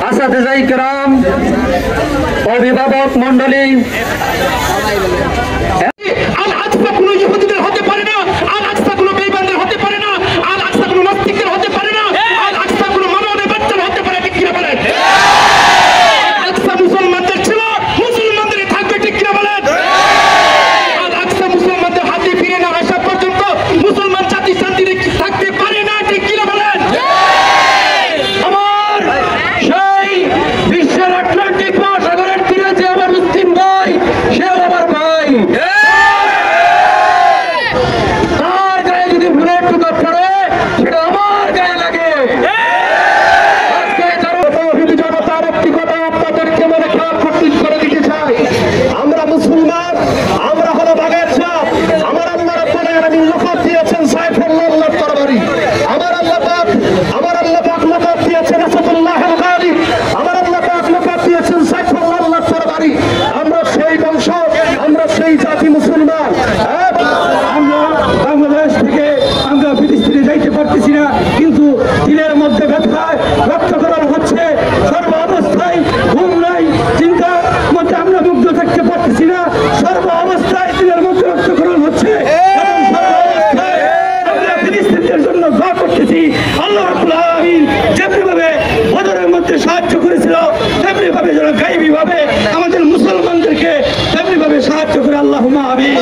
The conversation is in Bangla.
আসাতিজায়ে কেরাম, অভিভাবক মণ্ডলী, আল আকসা কোনো ইহুদিদের হতে পারে না, আল আকসা কোনো বেঈমানদের হতে পারে না, আল আকসা কোনো নাস্তিকদের হতে পারে না, আল আকসা কোনো মানবের বাচ্চার হতে পারে। ঠিক কিনা বলেন? আল আকসা মুসলমানদের ছিল, মুসলমানদেরই থাকবে। ঠিক কিনা বলেন? আল আকসা মুসলমানদের হাতে ফিরে না আসা পর্যন্ত মুসলমান জাতি শান্তিতে থাকতে পারে না। ঠিক কিনা বলেন? আমার সেই বিশ্বের আটলান্টিক মহাসাগরের তীরে যে আমার মুসলিম ভাই, সেও আমার ভাই। তার গায়ে যদি ভুলের টুকা পড়ে, সেটা আমার গায়ে লাগে। আজকে জনতার একটি কথা আপনাদেরকে মনে খেয়াল করে দিতে চাই। আমরা মুসলমান, আমরা হলো বাগের সাপ। আমার আল্লাহ রাব্বুল আলামিন লকাব দিয়েছেন সাইফুল্লাহর তরবারি। আমার আল্লাহ পাক লকাব দিয়েছেন আসাদুল্লাহল গালিব। আমার আল্লাহ পাক লকাব দিয়েছেন সাইফুল্লাহর তরবারি। আমরা সেই বংশ, আমরা সেই জাতি মুসলমান। আমরা বাংলাদেশ থেকে আমরা ফিলিস্তিনে যাইতে পারতেছি না, কিন্তু দিলের মধ্যে ব্যথায় রক্ত করার হচ্ছে। সর্ব অবস্থায় ঘুম নাই, চিন্তার মধ্যে আমরা মুগ্ধ থাকতে পারতেছি না। সর্ব অবস্থায় দিলের মধ্যে রক্তকরণ হচ্ছে। আমরা ফিলিস্তিনদের জন্য দোয়া করতেছি। আল্লাহ রাব্বুল আলামিন যেভাবে বদরের মধ্যে সাহায্য করেছিল, তেমনি ভাবে যেন গায়বী ভাবে আমাদের মুসলমানদেরকে তেমনি ভাবে সাহায্য করে। আল্লাহুম্মা আমিন।